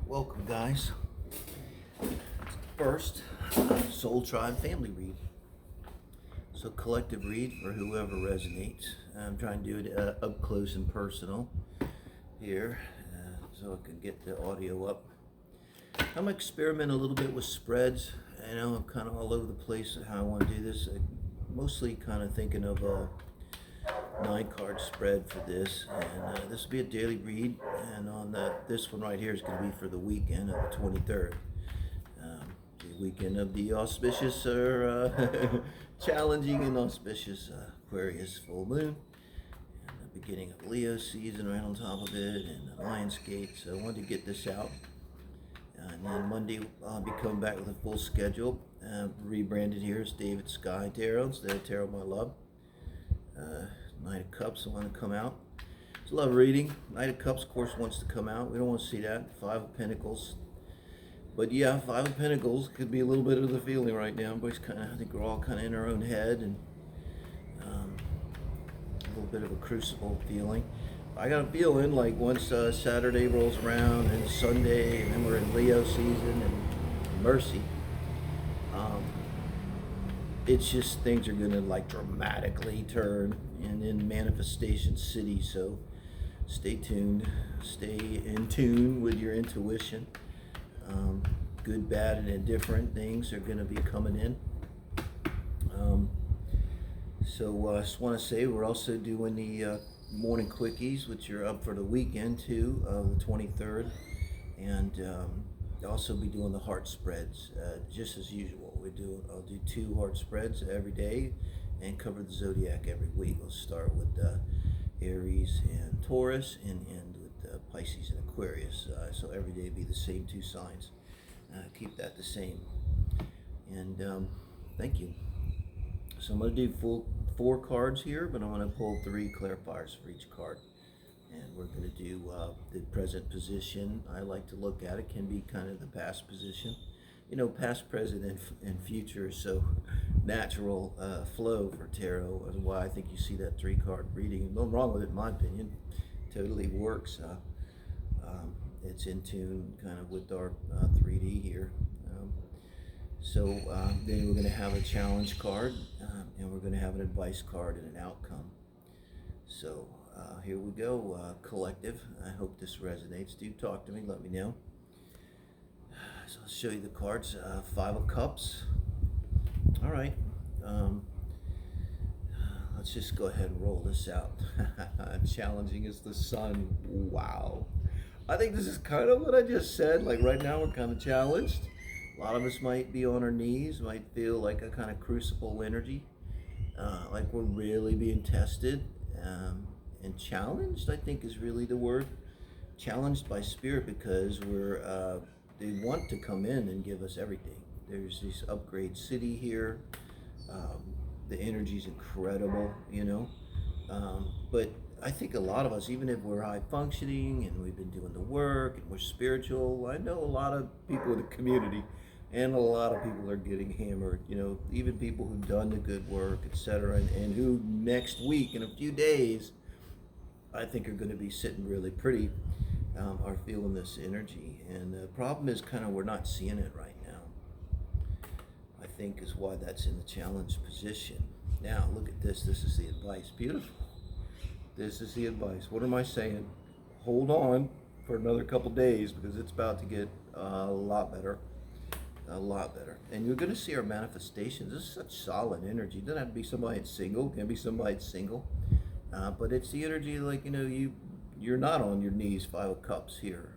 Welcome, guys. First, Soul Tribe Family Read. So, collective read for whoever resonates. I'm trying to do it up close and personal here so I can get the audio up. I'm experimenting a little bit with spreads. I know I'm kind of all over the place of how I want to do this. I'm mostly kind of thinking of a 9-card spread for this, and this will be a daily read, and on this one right here is going to be for the weekend of the 23rd, the weekend of the auspicious or challenging and auspicious Aquarius full moon, and the beginning of Leo season right on top of it, and the Lion's Gate. So I wanted to get this out, and then Monday I'll be coming back with a full schedule, rebranded here as Davidskytarot instead of Tarot My Love. Knight of Cups want to come out. It's love reading. Knight of Cups, of course, wants to come out. We don't want to see that. Five of Pentacles. But yeah, Five of Pentacles could be a little bit of the feeling right now. Everybody's kind of, I think we're all kind of in our own head, and a little bit of a crucible feeling. I got a feeling like once Saturday rolls around and Sunday, and then we're in Leo season and Mercy, it's just things are gonna like dramatically turn and in manifestation city. So stay tuned, stay in tune with your intuition. Good, bad, and indifferent things are gonna be coming in. So I just want to say we're also doing the Morning Quickies, which are up for the weekend too, the 23rd, and I'll also be doing the heart spreads just as usual. I'll do 2 heart spreads every day and cover the zodiac every week. We'll start with Aries and Taurus and end with Pisces and Aquarius. So every day be the same 2 signs. Keep that the same. And thank you. So I'm going to do 4 cards here, but I'm going to pull 3 clarifiers for each card. And we're going to do the present position. I like to look at it. Can be kind of the past position. You know, past, present, and future is so natural flow for tarot. That's why I think you see that 3-card reading. Nothing wrong with it, in my opinion. Totally works. It's in tune kind of with our 3D here. Then we're going to have a challenge card, and we're going to have an advice card and an outcome. So here we go, collective. I hope this resonates. Do talk to me, let me know. So I'll show you the cards. 5 of Cups. All right. Let's just go ahead and roll this out. Challenging as the sun. Wow. I think this is kind of what I just said. Like right now we're kind of challenged. A lot of us might be on our knees, might feel like a kind of crucible energy, like we're really being tested and challenged, I think is really the word. Challenged by spirit because they want to come in and give us everything. There's this upgrade city here. The energy's incredible, you know. But I think a lot of us, even if we're high functioning and we've been doing the work and we're spiritual, I know a lot of people in the community and a lot of people are getting hammered, you know, even people who've done the good work, etc., and who next week, in a few days, I think are going to be sitting really pretty, are feeling this energy. And the problem is kind of we're not seeing it right now, I think is why that's in the challenge position. Now, look at this. This is the advice. Beautiful. This is the advice. What am I saying? Hold on for another couple days because it's about to get a lot better. A lot better. And you're going to see our manifestations. This is such solid energy. It doesn't have to be somebody that's single. It can be somebody that's single. But it's the energy like, you know, you're not on your knees, 5 of Cups here.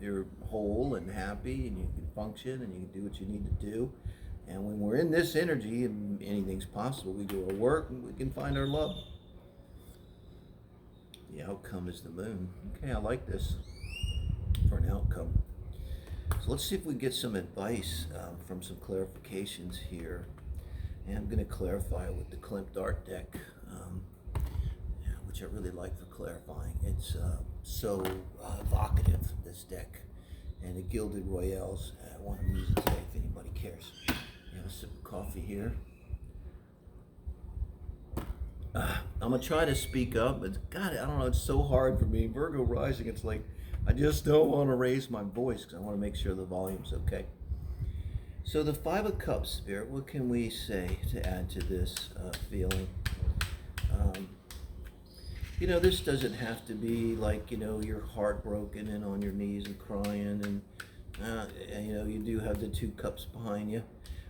You're whole and happy, and you can function, and you can do what you need to do. And when we're in this energy, anything's possible. We do our work, and we can find our love. The outcome is the moon. Okay, I like this for an outcome. So let's see if we get some advice from some clarifications here. And I'm going to clarify with the Klimt Art deck, which I really like for clarifying. It's so evocative, this deck. And the Gilded Royales. I want to use it today if anybody cares. Have a sip of coffee here. I'm gonna try to speak up, but God, I don't know, it's so hard for me. Virgo rising, it's like I just don't want to raise my voice because I want to make sure the volume's okay. So the Five of Cups, Spirit, what can we say to add to this feeling? Um, this doesn't have to be like, you're heartbroken and on your knees and crying and you do have the two cups behind you.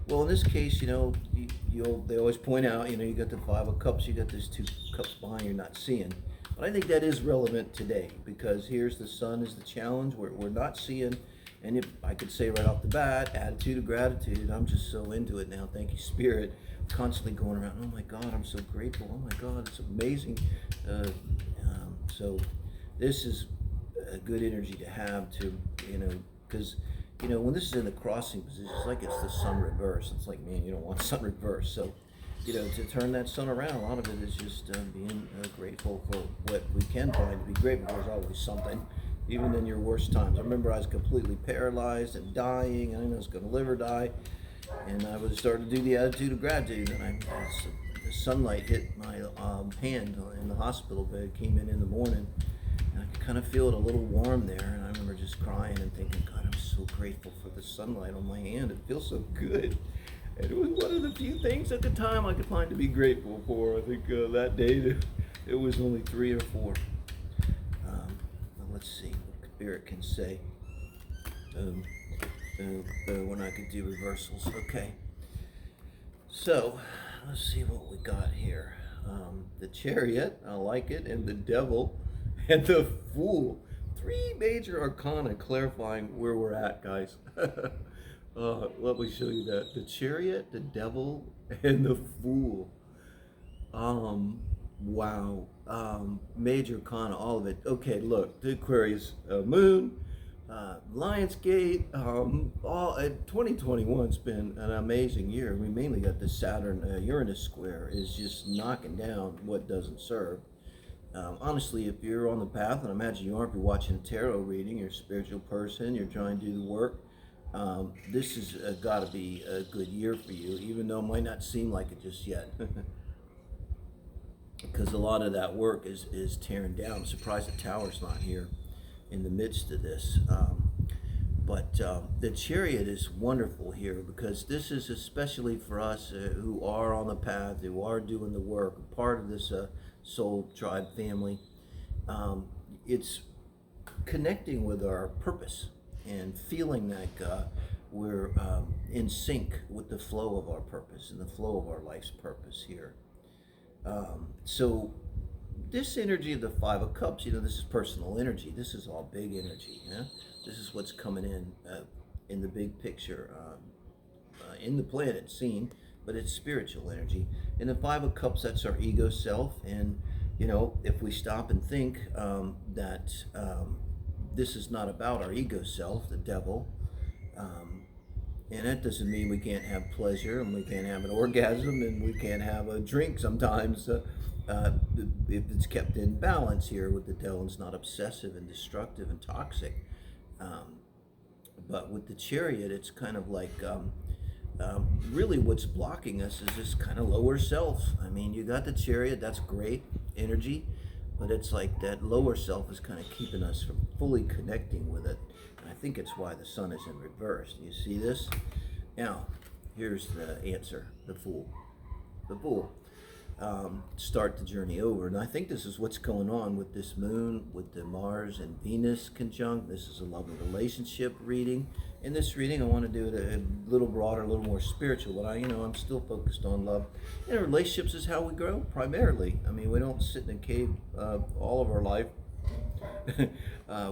Well, in this case, they always point out, you got the Five of Cups, you got these two cups behind you're not seeing. But I think that is relevant today because here's the sun is the challenge. We're not seeing, and if I could say right off the bat, attitude of gratitude. I'm just so into it now. Thank you, Spirit. Constantly going around, oh my God, I'm so grateful. Oh my God, it's amazing. So this is a good energy to have to, because when this is in the crossing position, it's like it's the sun reverse. It's like, man, you don't want sun reverse. So, to turn that sun around, a lot of it is just being grateful for what we can find to be grateful for. There's always something, even in your worst times. I remember I was completely paralyzed and dying, and I was going to live or die, and I was starting to do the attitude of gratitude, and the sunlight hit my hand in the hospital bed, came in the morning, and I could kind of feel it a little warm there, and I remember just crying and thinking, God, I'm so grateful for the sunlight on my hand. It feels so good. And it was one of the few things at the time I could find to be grateful for. I think that day it was only 3 or 4. But let's see what Spirit can say. When I could do reversals. Okay. So let's see what we got here. The Chariot, I like it, and the Devil, and the Fool. 3 major arcana clarifying where we're at, guys. Let me show you that. The Chariot, the Devil, and the Fool. Wow. Major arcana, all of it. Okay, look, the Aquarius moon, Lionsgate, 2021's been an amazing year. We mainly got the Saturn Uranus square is just knocking down what doesn't serve. Honestly, if you're on the path, and I imagine you are, if you're watching a tarot reading, you're a spiritual person, you're trying to do the work, this has got to be a good year for you, even though it might not seem like it just yet. Because a lot of that work is tearing down. I'm surprised the Tower's not here in the midst of this. But the Chariot is wonderful here because this is especially for us who are on the path, who are doing the work, part of this soul tribe family. It's connecting with our purpose and feeling like we're in sync with the flow of our purpose and the flow of our life's purpose here. So this energy of the Five of Cups, this is personal energy. This is all big energy. Yeah? This is what's coming in the big picture, in the planet scene, but it's spiritual energy. In the Five of Cups, that's our ego self. And, if we stop and think that this is not about our ego self, the devil, and that doesn't mean we can't have pleasure and we can't have an orgasm and we can't have a drink sometimes if it's kept in balance here with the devil. It's not obsessive and destructive and toxic. But with the Chariot, it's kind of like really what's blocking us is this kind of lower self. I mean, you got the Chariot, that's great energy, but it's like that lower self is kind of keeping us from fully connecting with it. I think it's why the sun is in reverse. You see this? Now, here's the answer, the Fool. The Fool. Start the journey over. And I think this is what's going on with this moon, with the Mars and Venus conjunct. This is a love and relationship reading. In this reading, I want to do it a little broader, a little more spiritual, but I'm still focused on love. And relationships is how we grow, primarily. I mean, we don't sit in a cave all of our life.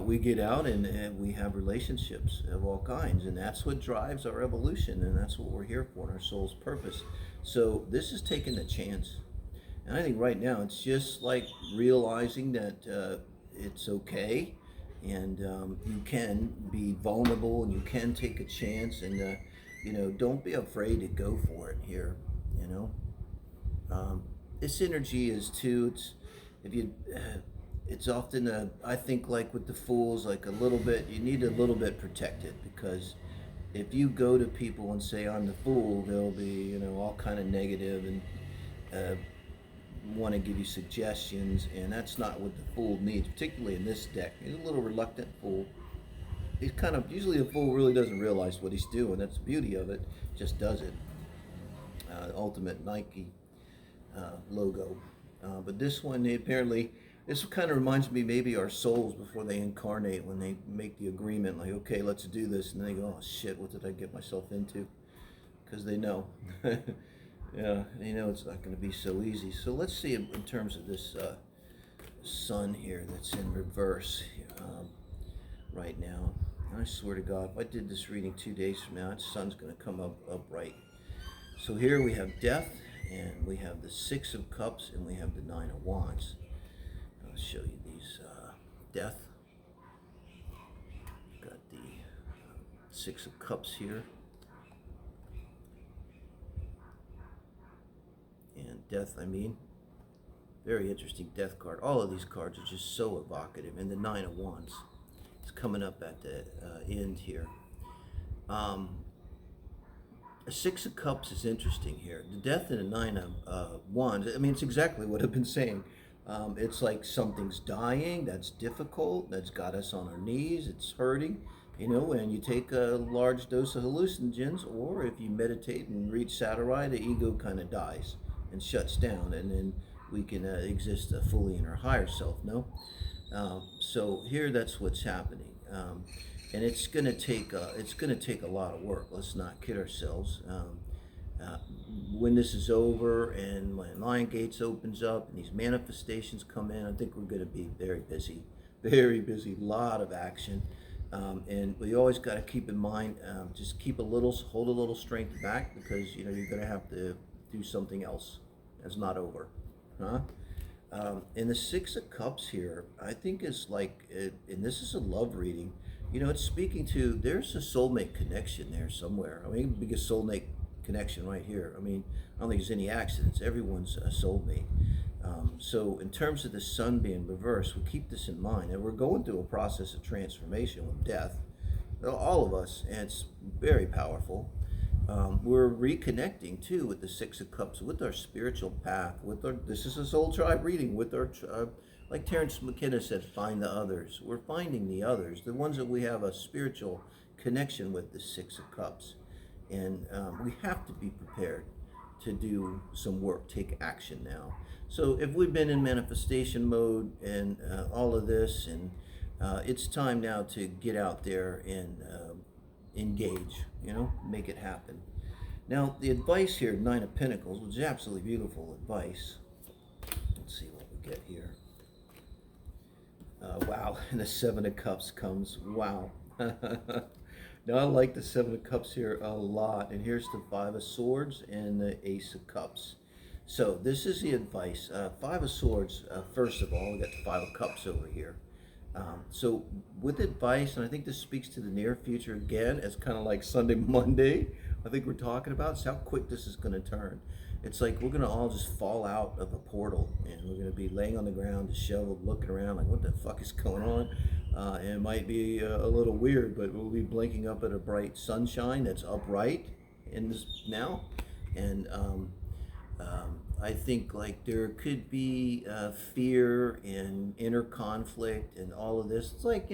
We get out and we have relationships of all kinds, and that's what drives our evolution, and that's what we're here for, and our soul's purpose. So this is taking a chance, and I think right now it's just like realizing that it's okay, and you can be vulnerable, and you can take a chance, and don't be afraid to go for it here. This energy is too. It's often, I think, like with the Fools, like a little bit, you need a little bit protected, because if you go to people and say, I'm the Fool, they'll be, all kind of negative and want to give you suggestions, and that's not what the Fool needs, particularly in this deck. He's a little reluctant Fool. He's kind of, usually the Fool really doesn't realize what he's doing. That's the beauty of it, just does it. Ultimate Nike logo. But this one, this kind of reminds me maybe our souls before they incarnate, when they make the agreement, like, okay, let's do this, and they go, oh shit, what did I get myself into? Because they know. Yeah, they know it's not going to be so easy. So let's see in terms of this sun here that's in reverse right now. I swear to God, if I did this reading 2 days from now, that sun's going to come up upright. So here we have death, and we have the Six of Cups, and we have the Nine of Wands. I'll show you these. Death. Got the Six of Cups here. And death, very interesting death card. All of these cards are just so evocative. And the Nine of Wands is coming up at the end here. The Six of Cups is interesting here. The death and the Nine of Wands, it's exactly what I've been saying. It's like something's dying, that's difficult, that's got us on our knees, it's hurting. And you take a large dose of hallucinogens, or if you meditate and read Satori, the ego kind of dies and shuts down, and then we can exist fully in our higher self, no? So here, that's what's happening. And it's going to take a lot of work. Let's not kid ourselves. When this is over and when Lion Gates opens up and these manifestations come in, I think we're going to be very busy, a lot of action. And we always got to keep in mind, just hold a little strength back, because you're going to have to do something else that's not over, huh? And the Six of Cups here, I think is like, and this is a love reading. It's speaking to, there's a soulmate connection there somewhere. Biggest soulmate connection right here. I don't think there's any accidents. Everyone's a soulmate. So in terms of the sun being reversed, we keep this in mind, and we're going through a process of transformation with death, all of us, and it's very powerful. We're reconnecting too with the Six of Cups, with our spiritual path, this is a soul tribe reading, with our like Terence McKenna said, find the others. We're finding the others, the ones that we have a spiritual connection with, the Six of Cups. And we have to be prepared to do some work, take action now. So if we've been in manifestation mode and all of this, and it's time now to get out there and engage, make it happen. Now, the advice here, Nine of Pentacles, which is absolutely beautiful advice. Let's see what we get here. Wow, and the Seven of Cups comes. Wow. Now, I like the Seven of Cups here a lot. And here's the Five of Swords and the Ace of Cups. So this is the advice. Five of Swords, first of all, we got the Five of Cups over here. So with advice, and I think this speaks to the near future again, it's kind of like Sunday, Monday, I think we're talking about, is how quick this is going to turn. It's like we're going to all just fall out of a portal, and we're going to be laying on the ground, disheveled, looking around like, what the fuck is going on? And it might be a little weird, but we'll be blinking up at a bright sunshine that's upright in this now. And I think like there could be fear and inner conflict and all of this. It's like,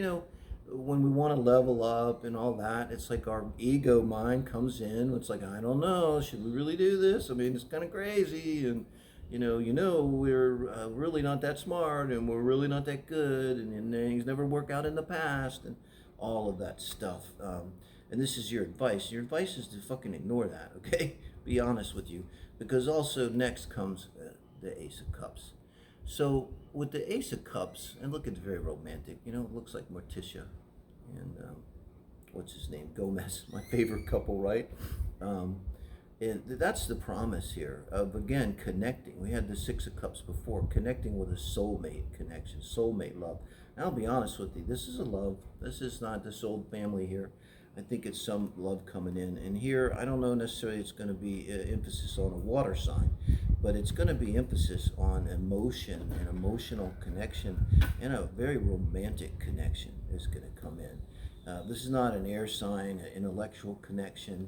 when we want to level up and all that, it's like our ego mind comes in. It's like, I don't know, should we really do this? It's kind of crazy, and we're really not that smart, and we're really not that good, and things never work out in the past, and all of that stuff. And this is your advice. Your advice is to fucking ignore that, okay? Be honest with you, because also next comes the Ace of Cups. So with the Ace of Cups, and look, it's very romantic. It looks like Morticia and what's his name, Gomez, my favorite couple, right? And that's the promise here of, again, connecting. We had the Six of Cups before, connecting with a soulmate connection, soulmate love. And I'll be honest with you, this is a love. This is not this old family here. I think it's some love coming in. And here, I don't know necessarily it's going to be emphasis on a water sign, but it's going to be emphasis on emotion and emotional connection, and a very romantic connection is going to come in. This is not an air sign, an intellectual connection.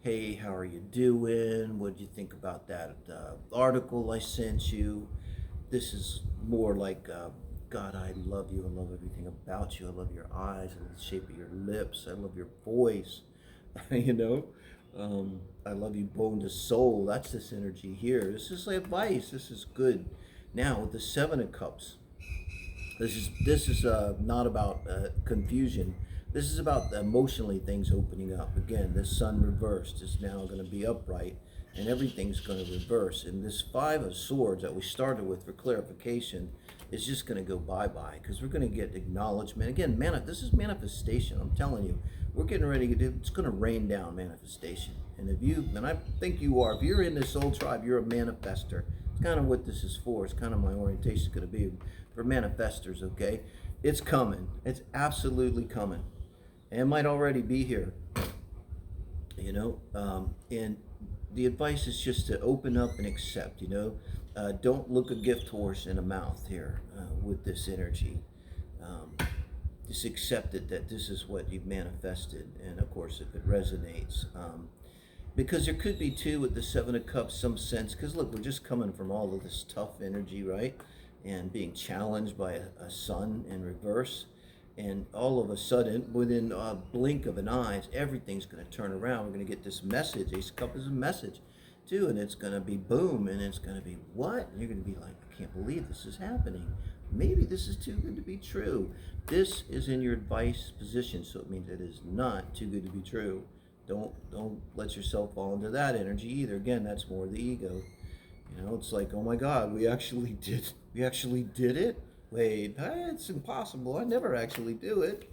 Hey, how are you doing? What do you think about that article I sent you? this is more like, God, I love you. I love everything about you. I love your eyes. I love the shape of your lips. I love your voice. you know, I love you bone to soul. That's this energy here. This is like advice. This is good. Now with the Seven of Cups, this is not about confusion. This is about emotionally things opening up. Again, this sun reversed is now going to be upright, and everything's going to reverse. And this Five of Swords that we started with for clarification is just going to go bye-bye, because we're going to get acknowledgement. Again, this is manifestation. I'm telling you, we're getting ready to do, it's going to rain down manifestation. And and I think you are, if you're in this soul tribe, you're a manifester. It's kind of what this is for. It's kind of my orientation is going to be for manifestors, okay? It's coming. It's absolutely coming. And it might already be here, and the advice is just to open up and accept, don't look a gift horse in a mouth here with this energy. Just accept it, that this is what you've manifested, and of course if it resonates, because there could be too with the Seven of Cups some sense, because look, we're just coming from all of this tough energy, right, and being challenged by a sun in reverse, and all of a sudden within a blink of an eye everything's going to turn around. We're going to get this message. Ace of Cups is a message too, and it's going to be boom, and it's going to be what, and you're going to be like, I can't believe this is happening. Maybe this is too good to be true. This is in your advice position, so it means it is not too good to be true. Don't let yourself fall into that energy either. Again, that's more the ego. It's like, oh my God, we actually did it. Wait, it's impossible. I never actually do it.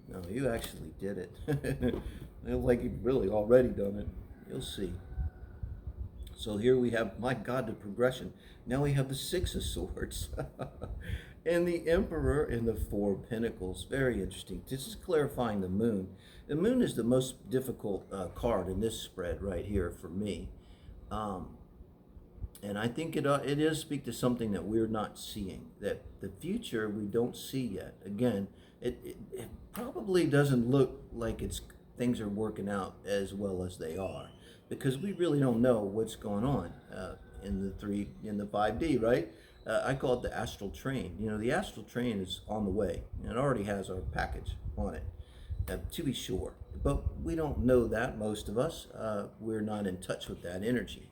No, you actually did it. Like you've really already done it. You'll see. So here we have, my God, the progression. Now we have the Six of Swords. And the Emperor and the Four of Pentacles. Very interesting. This is clarifying the Moon. The Moon is the most difficult card in this spread right here for me. And I think it does speak to something that we're not seeing, that the future we don't see yet. Again, it probably doesn't look like things are working out as well as they are, because we really don't know what's going on in the 5D, right? I call it the astral train. The astral train is on the way, and it already has our package on it, to be sure. But we don't know that, most of us. We're not in touch with that energy.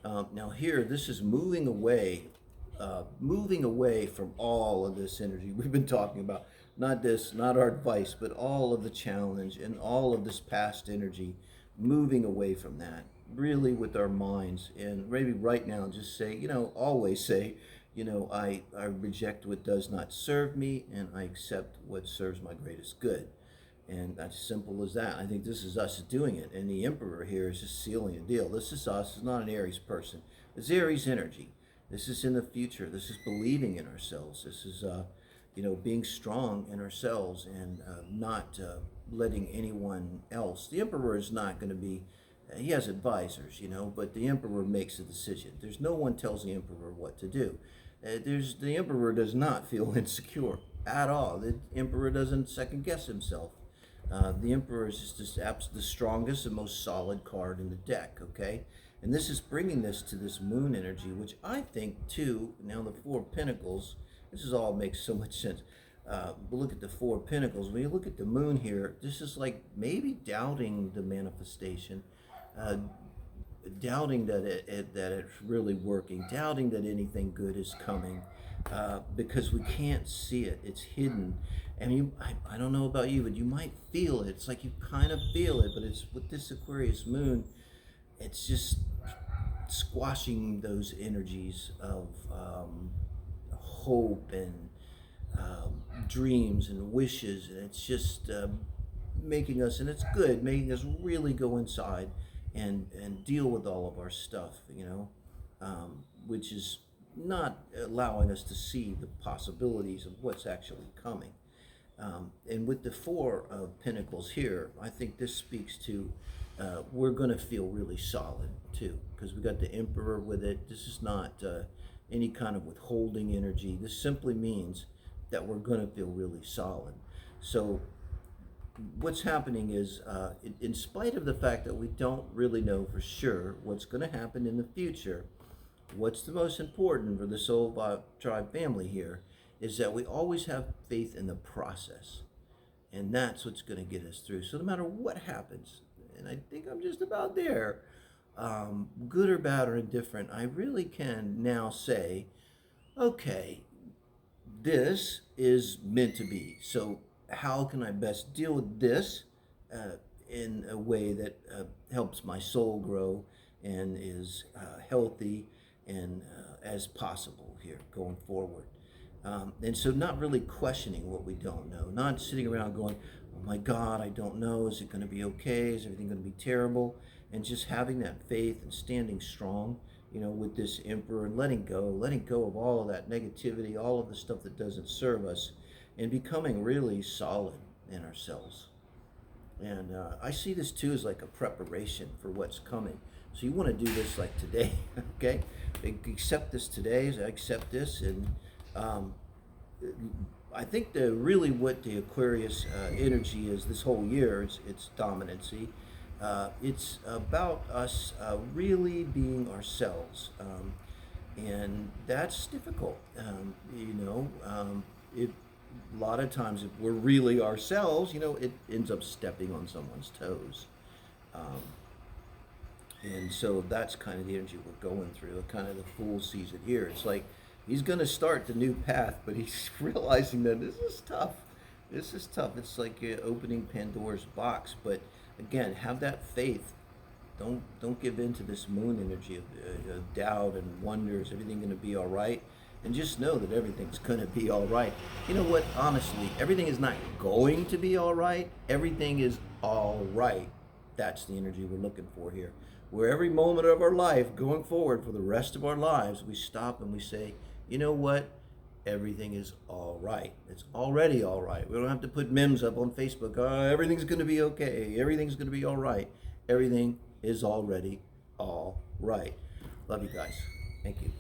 Now here, this is moving away from all of this energy we've been talking about. Not our advice, but all of the challenge and all of this past energy, moving away from that, really with our minds. And maybe right now, just say, always say, I reject what does not serve me, and I accept what serves my greatest good. And that's simple as that. I think this is us doing it. And the Emperor here is just sealing a deal. This is us. It's not an Aries person. It's Aries energy. This is in the future. This is believing in ourselves. This is, being strong in ourselves, and not letting anyone else. The Emperor is not going to be, he has advisors, but the Emperor makes a decision. There's no one tells the Emperor what to do. The Emperor does not feel insecure at all. The Emperor doesn't second guess himself. The Emperor is just the strongest and most solid card in the deck, okay? And this is bringing this to this Moon energy, which I think, too, now the Four of Pentacles, this all makes so much sense. But look at the Four of Pentacles. When you look at the Moon here, this is like maybe doubting the manifestation, doubting that it's really working, doubting that anything good is coming, because we can't see it. It's hidden. And I don't know about you, but you might feel it. It's like you kind of feel it, but it's with this Aquarius Moon, it's just squashing those energies of hope and dreams and wishes. And it's just making us, and it's good, making us really go inside and deal with all of our stuff, which is not allowing us to see the possibilities of what's actually coming. And with the Four of Pentacles here, I think this speaks to we're going to feel really solid too, because we got the Emperor with it. This is not any kind of withholding energy. This simply means that we're going to feel really solid. So what's happening is, in spite of the fact that we don't really know for sure what's going to happen in the future, what's the most important for the Soul Tribe family here is that we always have faith in the process. And that's what's going to get us through. So no matter what happens, and I think I'm just about there, good or bad or indifferent, I really can now say, okay, this is meant to be. So how can I best deal with this in a way that helps my soul grow and is healthy and as possible here going forward? And so not really questioning what we don't know, not sitting around going, oh my God, I don't know, is it going to be okay, is everything going to be terrible, and just having that faith and standing strong, with this emperor, and letting go of all of that negativity, all of the stuff that doesn't serve us, and becoming really solid in ourselves. And I see this too as like a preparation for what's coming. So you want to do this like today, okay? Accept this today, I accept this, and I think what the Aquarius energy is this whole year, it's dominancy. It's about us really being ourselves, and that's difficult. A lot of times if we're really ourselves, it ends up stepping on someone's toes. And so that's kind of the energy we're going through. Kind of the Fool sees it here. It's like he's going to start the new path, but he's realizing that this is tough. This is tough. It's like opening Pandora's box. But again, have that faith. Don't give in to this moon energy of doubt and wonder. Is everything going to be all right? And just know that everything's going to be all right. You know what? Honestly, everything is not going to be all right. Everything is all right. That's the energy we're looking for here. Where every moment of our life going forward for the rest of our lives, we stop and we say, you know what? Everything is all right. It's already all right. We don't have to put memes up on Facebook. Everything's going to be okay. Everything's going to be all right. Everything is already all right. Love you guys. Thank you.